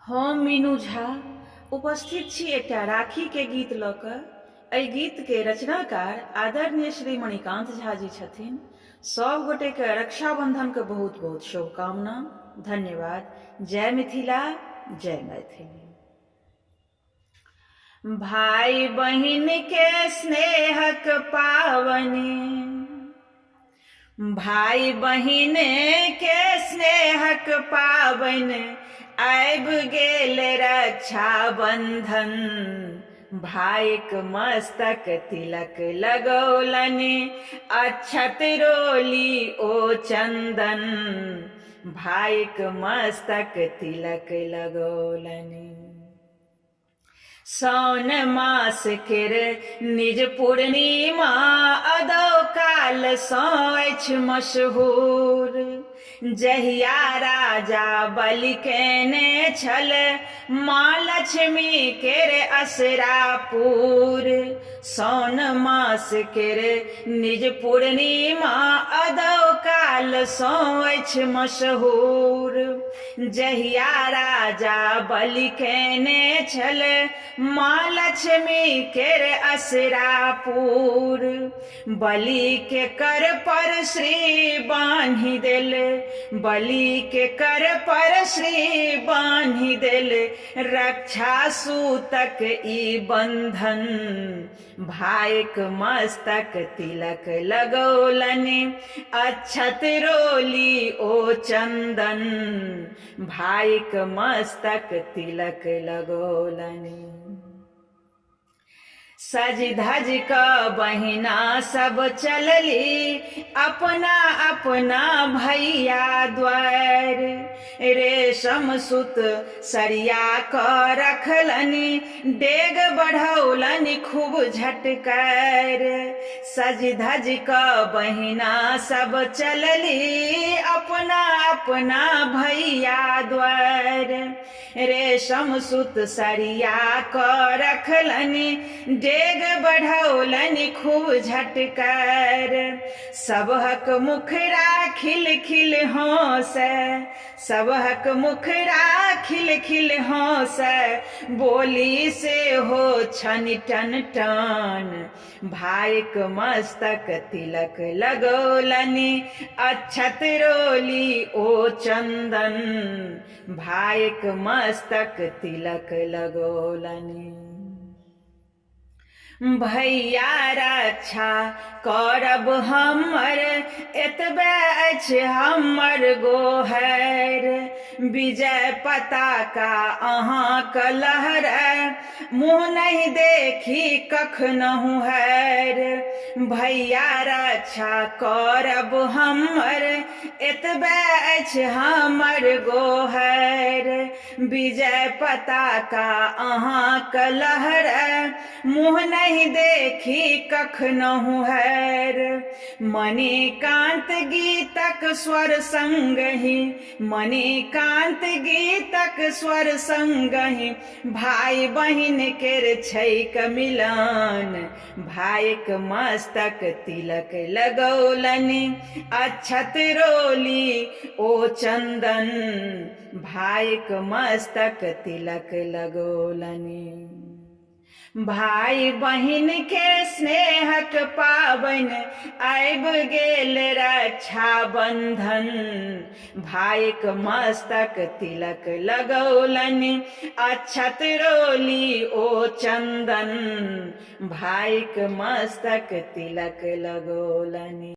हम मीनू झा उपस्थित छी एकटा राखी के गीत लऽ कऽ। एहि गीत के रचनाकार आदरणीय श्री मणिकांत झा जी छथिन। सब गोटे के रक्षाबंधन के बहुत बहुत शुभकामना। धन्यवाद। जय मिथिला, जय मैथिली। भाई बहिन के स्नेहक पावनी, भाई बहिन के स्नेहक पावन आबि गेल रक्षा बंधन। भाइक मस्तक तिलक लगौलनि, अक्षत रोली ओ चंदन। भाइक मस्तक तिलक लगौलनि। सावन मास केर निज पूर्णिमा अदौ काल सँ अछि मशहूर। जहिया राजा बलि केने छल माँ लक्ष्मी केर असरापुर। सावन मास केर निज पूर्णिमा अदौ काल सँ अछि मशहूर। जहिया राजा बलि केने छल माँ लक्ष्मी केर असरापुर। बलि के कर पर श्री बान्हि देल, बलि के कर पर श्री बान्हि देल रक्षा सूतक ई बंधन। भाइक मस्तक तिलक लगौलनि, अक्षत रोली ओ चंदन। भाइक मस्तक तिलक लगौलनि। सज धज क बहिना सब चलली अपना अपना भैया द्वार। रेशम सुत सरिया क रखलनि, डेग बढ़ौलनि खूब झटकार। सज धज क बहिना सब चलली अपना अपना भैया द्वार। रेशम सुत सरिया क रखलनि, डेग बढ़ौलनि खूब झटकार। सबहक मुखरा खिल खिल हंसै, सबहक मुखरा खिल खिल हंसै, बोली से हो छनि टन टन। भाइक मस्तक तिलक लगौलनि, अक्षत रोली ओ चंदन। भाइक मस्तक तिलक लगौलनि। भैया रक्षा करब हमर, एतबे अछि हमर गोहर। विजय पताका अहाँक लहरै, मुँह नहि देखी कखनहु हैर। भैया रक्षा करब हमर, एतबे अछि हमर गोहर। विजय पताका अहाँक लहरै, मुँह नहीं देखी कखनहु हैर। मणिकांत गीतक स्वर संगहि, मणिकांत गीतक स्वर संगहि, भाई बहिन केर छैक मिलन। भाइक मस्तक तिलक लगौलनि, अक्षत रोली ओ चंदन। भाइक मस्तक तिलक लगौलनि। भाई बहिन के स्नेहक पावन आबि गेल रक्षा बंधन। भाइक मस्तक तिलक लगौलनि, अक्षत रोली ओ चंदन। भाइक मस्तक तिलक लगौलनि।